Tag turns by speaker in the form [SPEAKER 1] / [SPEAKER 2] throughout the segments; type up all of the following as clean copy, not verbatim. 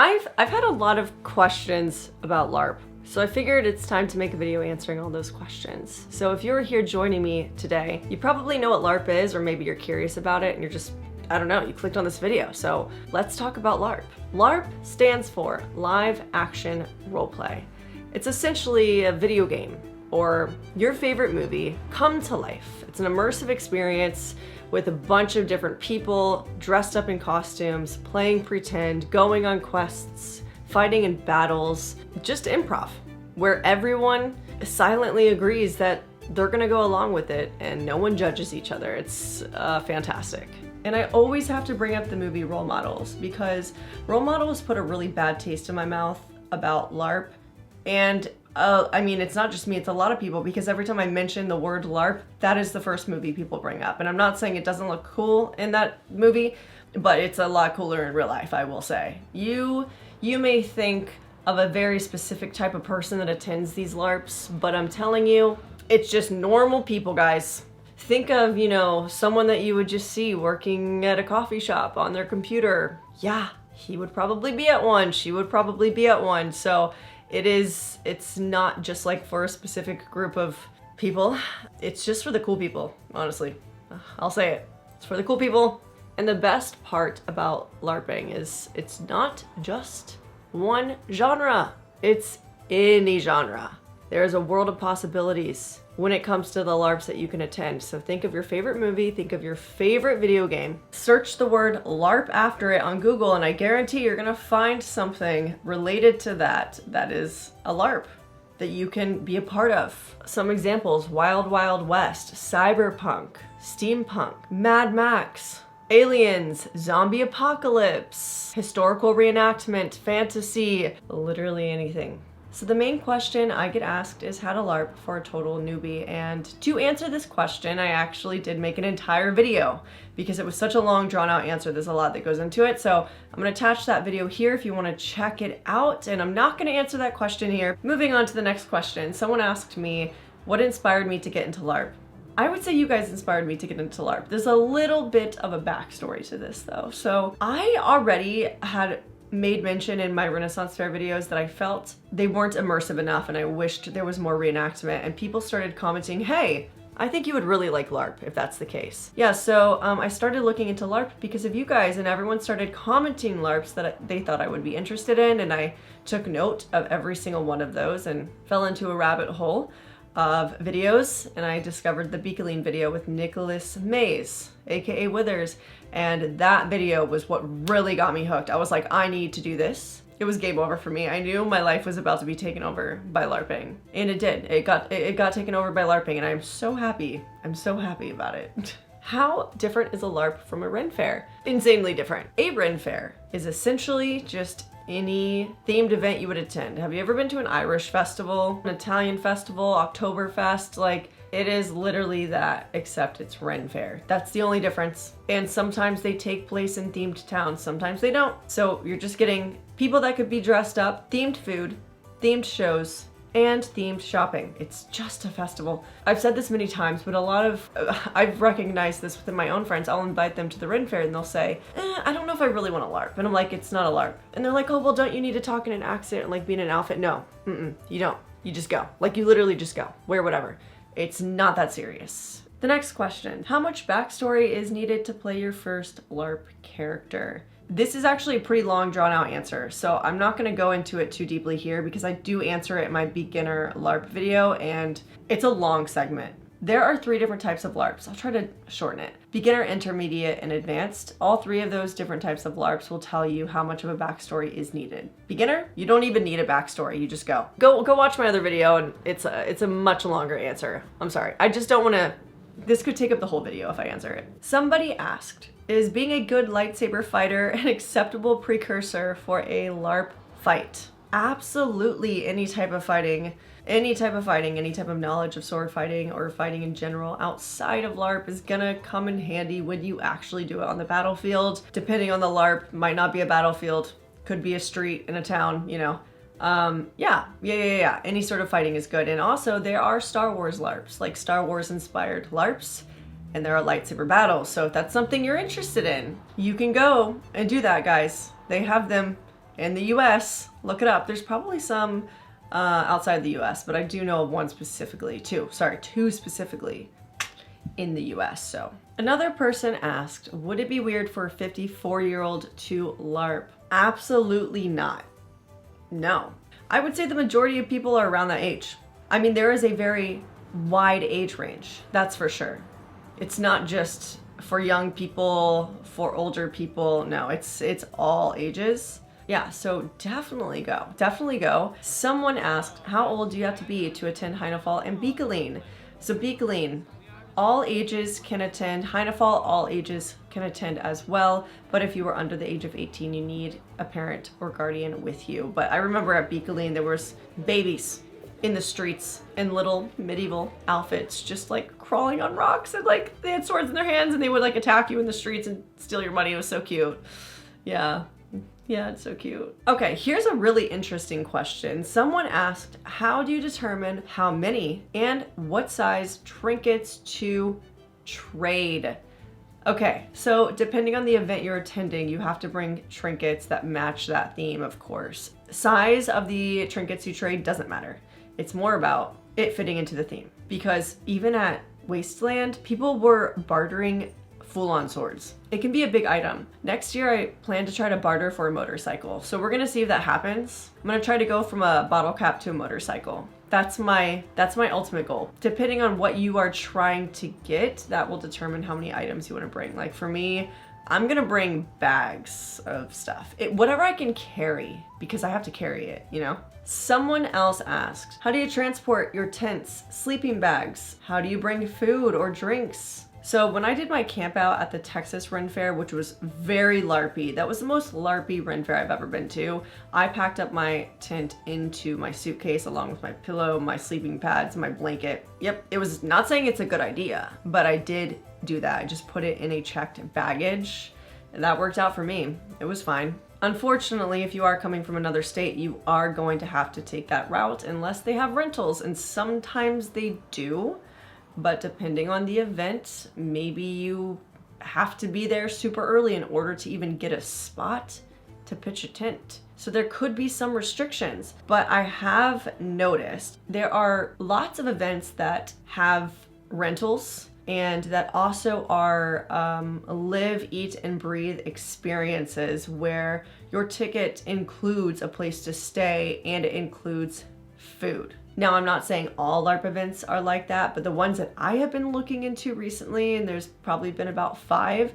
[SPEAKER 1] I've had a lot of questions about LARP, so I figured it's time to make a video answering all those questions. So if you're here joining me today, you probably know what LARP is, or maybe you're curious about it and you're just, I don't know, you clicked on this video. So let's talk about LARP. LARP stands for Live Action Roleplay. It's essentially a video game or your favorite movie come to life. It's an immersive experience with a bunch of different people dressed up in costumes, playing pretend, going on quests, fighting in battles, just improv, where everyone silently agrees that they're gonna go along with it and no one judges each other. It's fantastic. And I always have to bring up the movie Role Models because Role Models put a really bad taste in my mouth about LARP. And I mean, it's not just me, it's a lot of people, because every time I mention the word LARP, that is the first movie people bring up. And I'm not saying it doesn't look cool in that movie, but it's a lot cooler in real life, I will say. You may think of a very specific type of person that attends these LARPs, but I'm telling you, it's just normal people, guys. Think of, you know, someone that you would just see working at a coffee shop on their computer. Yeah, he would probably be at one, she would probably be at one. So it's not just like for a specific group of people. It's just for the cool people, honestly. I'll say it. It's for the cool people. And the best part about LARPing is it's not just one genre. It's any genre. There's a world of possibilities when it comes to the LARPs that you can attend. So think of your favorite movie, think of your favorite video game, search the word LARP after it on Google, and I guarantee you're gonna find something related to that is a LARP that you can be a part of. Some examples: Wild Wild West, Cyberpunk, Steampunk, Mad Max, Aliens, Zombie Apocalypse, historical reenactment, fantasy, literally anything. So the main question I get asked is how to LARP for a total newbie, and to answer this question I actually did make an entire video because it was such a long drawn out answer. There's a lot that goes into it, so I'm going to attach that video here if you want to check it out, and I'm not going to answer that question here. Moving on to the next question. Someone asked me what inspired me to get into LARP. I would say you guys inspired me to get into LARP. There's a little bit of a backstory to this though. So I already had made mention in my Renaissance Fair videos that I felt they weren't immersive enough and I wished there was more reenactment, and people started commenting, hey, I think you would really like LARP if that's the case. Yeah, so I started looking into LARP because of you guys, and everyone started commenting LARPs that they thought I would be interested in, and I took note of every single one of those and fell into a rabbit hole of videos, and I discovered the Beakeline video with Nicholas Mays, aka Withers, and that video was what really got me hooked. I was like, I need to do this. It was game over for me. I knew my life was about to be taken over by LARPing, and it did. It got taken over by LARPing, and I'm so happy. I'm so happy about it. How different is a LARP from a Ren Fair? Insanely different. A Ren Fair is essentially just any themed event you would attend. Have you ever been to an Irish festival, an Italian festival, Oktoberfest? Like, it is literally that, except it's Ren Fair. That's the only difference. And sometimes they take place in themed towns, sometimes they don't. So you're just getting people that could be dressed up, themed food, themed shows, and themed shopping. It's just a festival. I've said this many times, but I've recognized this within my own friends. I'll invite them to the Ren Fair and they'll say, I don't know if I really want to LARP. And I'm like, it's not a LARP. And they're like, oh, well, don't you need to talk in an accent and like be in an outfit? No, you don't. You just go. Like, you literally just go. Wear whatever. It's not that serious. The next question, how much backstory is needed to play your first LARP character? This is actually a pretty long drawn out answer, so I'm not gonna go into it too deeply here because I do answer it in my beginner LARP video and it's a long segment. There are 3 different types of LARPs. I'll try to shorten it. Beginner, intermediate, and advanced. All 3 of those different types of LARPs will tell you how much of a backstory is needed. Beginner, you don't even need a backstory, you just go. Go watch my other video and it's a much longer answer. I'm sorry, I just don't wanna, this could take up the whole video if I answer it. Somebody asked, is being a good lightsaber fighter an acceptable precursor for a LARP fight? Absolutely. Any type of fighting, any type of knowledge of sword fighting or fighting in general outside of LARP is gonna come in handy when you actually do it on the battlefield. Depending on the LARP, might not be a battlefield, could be a street in a town, you know. Yeah. Any sort of fighting is good. And also there are Star Wars LARPs, like Star Wars inspired LARPs, and there are lightsaber battles. So if that's something you're interested in, you can go and do that, guys. They have them in the US, look it up. There's probably some outside the US, but I do know of one specifically, two specifically in the US. So another person asked, would it be weird for a 54-year-old to LARP? Absolutely not. No. I would say the majority of people are around that age. I mean, there is a very wide age range, that's for sure. It's not just for young people, for older people. No, it's all ages. Yeah, so definitely go. Definitely go. Someone asked, how old do you have to be to attend 𝚖𝚘𝚜𝚎 and 𝚌𝚘𝚜𝚎? So 𝚌𝚘𝚜𝚎, all ages can attend. 𝚖𝚘𝚜𝚎, all ages can attend as well. But if you were under the age of 18, you need a parent or guardian with you. But I remember at 𝚌𝚘𝚜𝚎, there was babies in the streets in little medieval outfits, just like crawling on rocks, and like they had swords in their hands and they would like attack you in the streets and steal your money. It was so cute. Yeah, it's so cute. Okay, here's a really interesting question. Someone asked, how do you determine how many and what size trinkets to trade? Okay, so depending on the event you're attending, you have to bring trinkets that match that theme, of course. Size of the trinkets you trade doesn't matter. It's more about it fitting into the theme. Because even at Wasteland, people were bartering full-on swords. It can be a big item. Next year, I plan to try to barter for a motorcycle. So we're gonna see if that happens. I'm gonna try to go from a bottle cap to a motorcycle. That's my ultimate goal. Depending on what you are trying to get, that will determine how many items you wanna bring. Like for me, I'm gonna bring bags of stuff. Whatever I can carry, because I have to carry it, you know? Someone else asked, how do you transport your tents, sleeping bags? How do you bring food or drinks? So when I did my camp out at the Texas Ren Fair, which was very LARPy, that was the most LARPy Ren Fair I've ever been to. I packed up my tent into my suitcase along with my pillow, my sleeping pads, my blanket. Yep, it was not saying it's a good idea, but I did do that. I just put it in a checked baggage, and that worked out for me. It was fine. Unfortunately, if you are coming from another state, you are going to have to take that route unless they have rentals, and sometimes they do. But depending on the event, maybe you have to be there super early in order to even get a spot to pitch a tent. So there could be some restrictions, but I have noticed there are lots of events that have rentals and that also are live, eat, and breathe experiences where your ticket includes a place to stay and it includes food. Now, I'm not saying all LARP events are like that, but the ones that I have been looking into recently, and there's probably been about 5,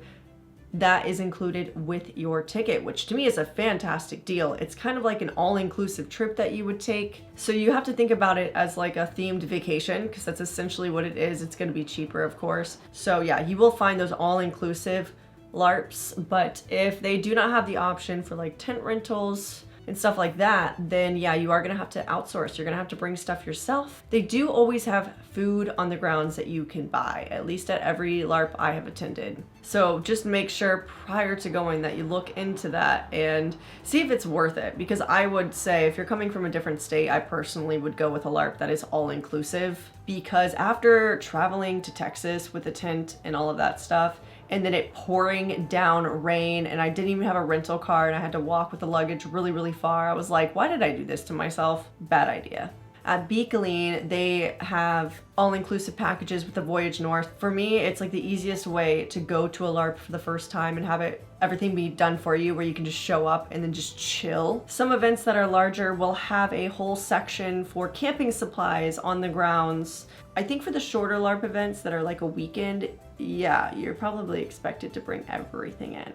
[SPEAKER 1] that is included with your ticket, which to me is a fantastic deal. It's kind of like an all-inclusive trip that you would take. So you have to think about it as like a themed vacation, because that's essentially what it is. It's gonna be cheaper, of course. So yeah, you will find those all-inclusive LARPs, but if they do not have the option for like tent rentals and stuff like that, then yeah, you are gonna have to outsource. You're gonna have to bring stuff yourself. They do always have food on the grounds that you can buy, at least at every LARP I have attended. So just make sure prior to going that you look into that and see if it's worth it. Because I would say if you're coming from a different state, I personally would go with a LARP that is all inclusive, because after traveling to Texas with a tent and all of that stuff, and then it pouring down rain, and I didn't even have a rental car, and I had to walk with the luggage really, really far. I was like, why did I do this to myself? Bad idea. At 𝚌𝚘𝚜𝚎, they have all-inclusive packages with the Voyage North. For me, it's like the easiest way to go to a LARP for the first time and have everything be done for you, where you can just show up and then just chill. Some events that are larger will have a whole section for camping supplies on the grounds. I think for the shorter LARP events that are like a weekend, yeah, you're probably expected to bring everything in.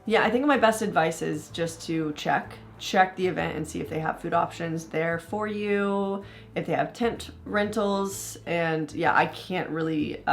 [SPEAKER 1] Yeah, I think my best advice is just to check the event and see if they have food options there for you, if they have tent rentals. And yeah, I can't really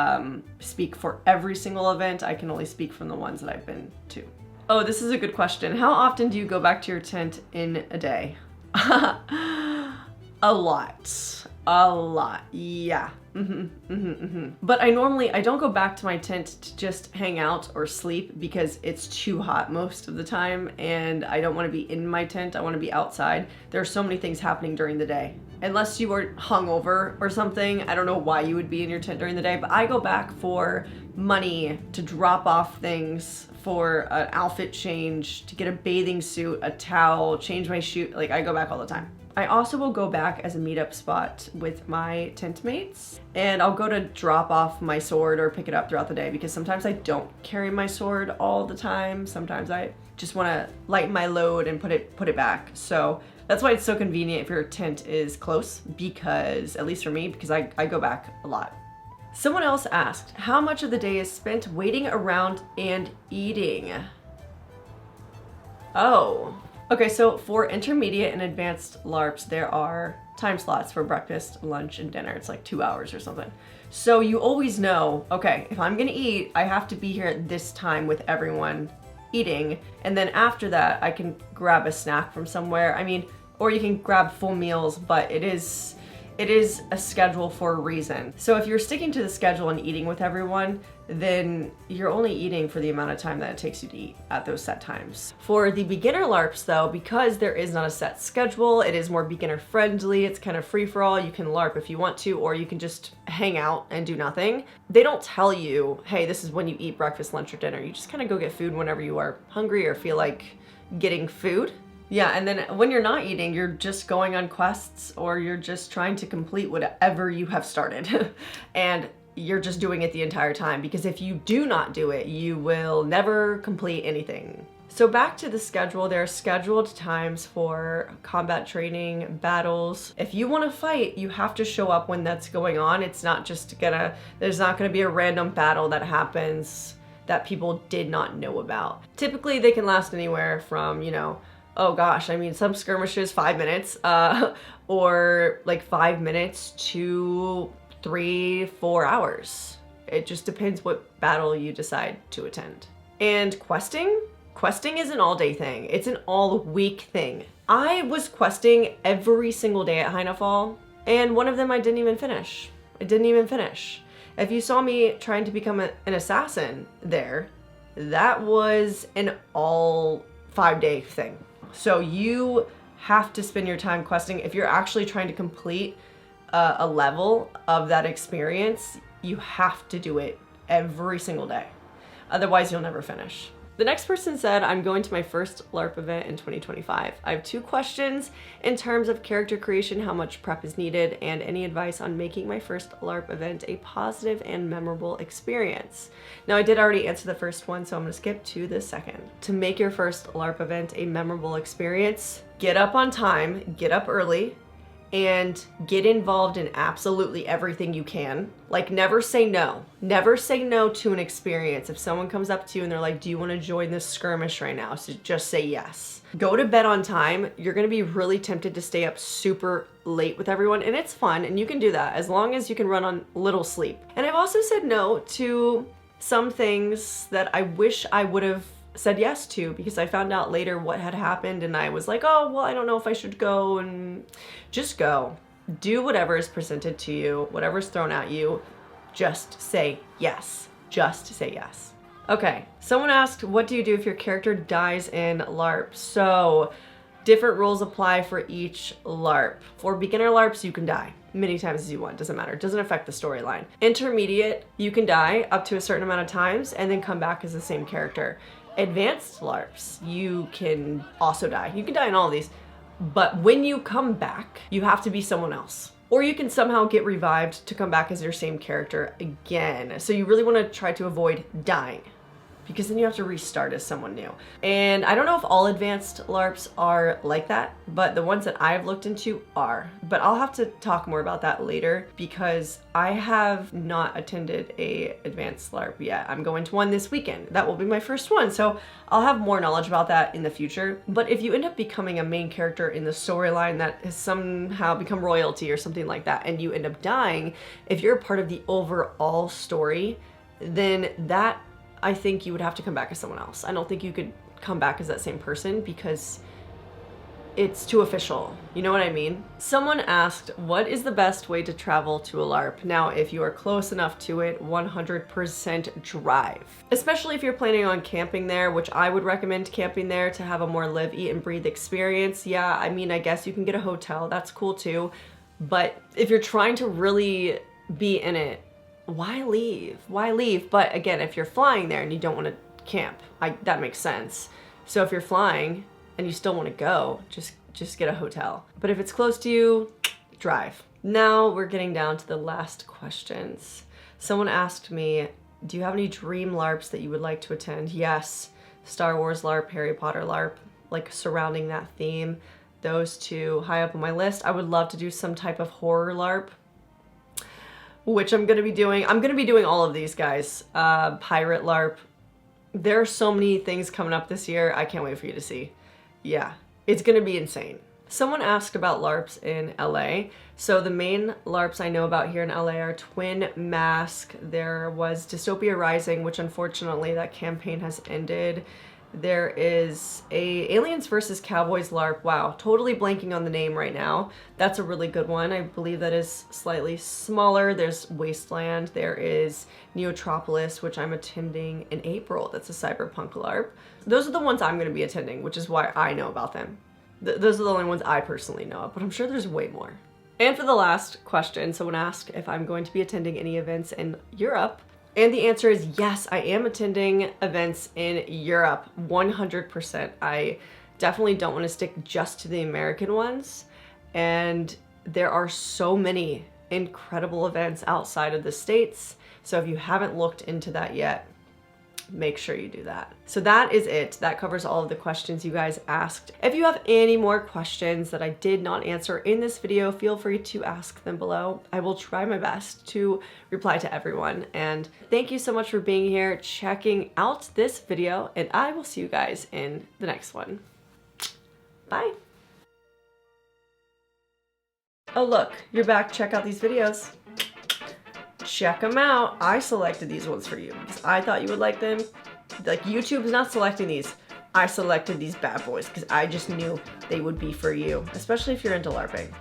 [SPEAKER 1] speak for every single event. I can only speak from the ones that I've been to. Oh, this is a good question. How often do you go back to your tent in a day? A lot, yeah. But I don't go back to my tent to just hang out or sleep because it's too hot most of the time and I don't want to be in my tent. I want to be outside. There are so many things happening during the day. Unless you are hungover or something, I don't know why you would be in your tent during the day, but I go back for money, to drop off things, for an outfit change, to get a bathing suit, a towel, change my shoe. Like, I go back all the time. I also will go back as a meetup spot with my tent mates, and I'll go to drop off my sword or pick it up throughout the day because sometimes I don't carry my sword all the time. Sometimes I just want to lighten my load and put it back. So that's why it's so convenient if your tent is close, because, at least for me, because I go back a lot. Someone else asked, how much of the day is spent waiting around and eating? Oh. Okay, so for intermediate and advanced LARPs, there are time slots for breakfast, lunch, and dinner. It's like 2 hours or something. So you always know, okay, if I'm gonna eat, I have to be here at this time with everyone eating, and then after that, I can grab a snack from somewhere. I mean, or you can grab full meals, but it is a schedule for a reason. So if you're sticking to the schedule and eating with everyone, then you're only eating for the amount of time that it takes you to eat at those set times. For the beginner LARPs though, because there is not a set schedule, it is more beginner friendly, it's kind of free for all. You can LARP if you want to, or you can just hang out and do nothing. They don't tell you, hey, this is when you eat breakfast, lunch, or dinner. You just kind of go get food whenever you are hungry or feel like getting food. Yeah, and then when you're not eating, you're just going on quests or you're just trying to complete whatever you have started. And you're just doing it the entire time, because if you do not do it, you will never complete anything. So back to the schedule, there are scheduled times for combat training, battles. If you want to fight, you have to show up when that's going on. It's not just there's not gonna be a random battle that happens that people did not know about. Typically they can last anywhere from, oh gosh, I mean, some skirmishes 5 minutes, or like 5 minutes to 3-4 hours. It just depends what battle you decide to attend. And questing is an all-day thing. It's an all-week thing. I was questing every single day at 𝚌𝚘𝚜𝚎, and one of them I didn't even finish. If you saw me trying to become an assassin there, that was an all 5-day thing. So you have to spend your time questing. If you're actually trying to complete a level of that experience, you have to do it every single day. Otherwise, you'll never finish. The next person said, I'm going to my first LARP event in 2025. I have 2 questions in terms of character creation, how much prep is needed, and any advice on making my first LARP event a positive and memorable experience. Now, I did already answer the first one, so I'm gonna skip to the second. To make your first LARP event a memorable experience, get up on time, get up early, and get involved in absolutely everything you can. Like, never say no. Never say no to an experience. If someone comes up to you and they're like, do you want to join this skirmish right now? So just say yes. Go to bed on time. You're gonna be really tempted to stay up super late with everyone, and it's fun, and you can do that as long as you can run on little sleep. And I've also said no to some things that I wish I would have said yes to, because I found out later what had happened and I was like, oh, well, I don't know if I should go. And just go. Do whatever is presented to you, whatever's thrown at you. Just say yes. Just say yes. Okay, someone asked, what do you do if your character dies in LARP? So different rules apply for each LARP. For beginner LARPs, you can die many times as you want, doesn't matter, it doesn't affect the storyline. Intermediate, you can die up to a certain amount of times and then come back as the same character. Advanced LARPs, you can also die. You can die in all of these, but when you come back, you have to be someone else. Or you can somehow get revived to come back as your same character again. So you really want to try to avoid dying, because then you have to restart as someone new. And I don't know if all advanced LARPs are like that, but the ones that I've looked into are. But I'll have to talk more about that later, because I have not attended a advanced LARP yet. I'm going to one this weekend. That will be my first one, so I'll have more knowledge about that in the future. But if you end up becoming a main character in the storyline that has somehow become royalty or something like that, and you end up dying, if you're a part of the overall story, then that, I think you would have to come back as someone else. I don't think you could come back as that same person, because it's too official. You know what I mean? Someone asked, what is the best way to travel to a LARP? Now, if you are close enough to it, 100% drive. Especially if you're planning on camping there, which I would recommend camping there to have a more live, eat, and breathe experience. Yeah, I mean, I guess you can get a hotel, that's cool too. But if you're trying to really be in it, why leave? Why leave? But again, if you're flying there and you don't want to camp, that makes sense. So if you're flying and you still want to go, just get a hotel. But if it's close to you, drive. Now we're getting down to the last questions. Someone asked me, do you have any dream LARPs that you would like to attend? Yes, Star Wars LARP, Harry Potter LARP, like surrounding that theme. Those two high up on my list. I would love to do some type of horror LARP, which I'm gonna be doing. I'm gonna be doing all of these, guys. Pirate LARP. There are so many things coming up this year. I can't wait for you to see. Yeah, it's gonna be insane. Someone asked about LARPs in LA. So the main LARPs I know about here in LA are Twin Mask. There was Dystopia Rising, which unfortunately that campaign has ended. There is a Aliens vs. Cowboys LARP. Wow, totally blanking on the name right now. That's a really good one. I believe that is slightly smaller. There's Wasteland. There is Neotropolis, which I'm attending in April. That's a cyberpunk LARP. Those are the ones I'm going to be attending, which is why I know about them. Those are the only ones I personally know of, but I'm sure there's way more. And for the last question, someone asked if I'm going to be attending any events in Europe. And the answer is yes, I am attending events in Europe, 100%. I definitely don't want to stick just to the American ones. And there are so many incredible events outside of the States. So if you haven't looked into that yet, make sure you do that. So that is it. That covers all of the questions you guys asked. If you have any more questions that I did not answer in this video, feel free to ask them below. I will try my best to reply to everyone. And thank you so much for being here, checking out this video, and I will see you guys in the next one. Bye. Oh look, you're back. Check out these videos. Check them out. I selected these ones for you because I thought you would like them. Like, YouTube's not selecting these. I selected these bad boys because I just knew they would be for you, especially if you're into LARPing.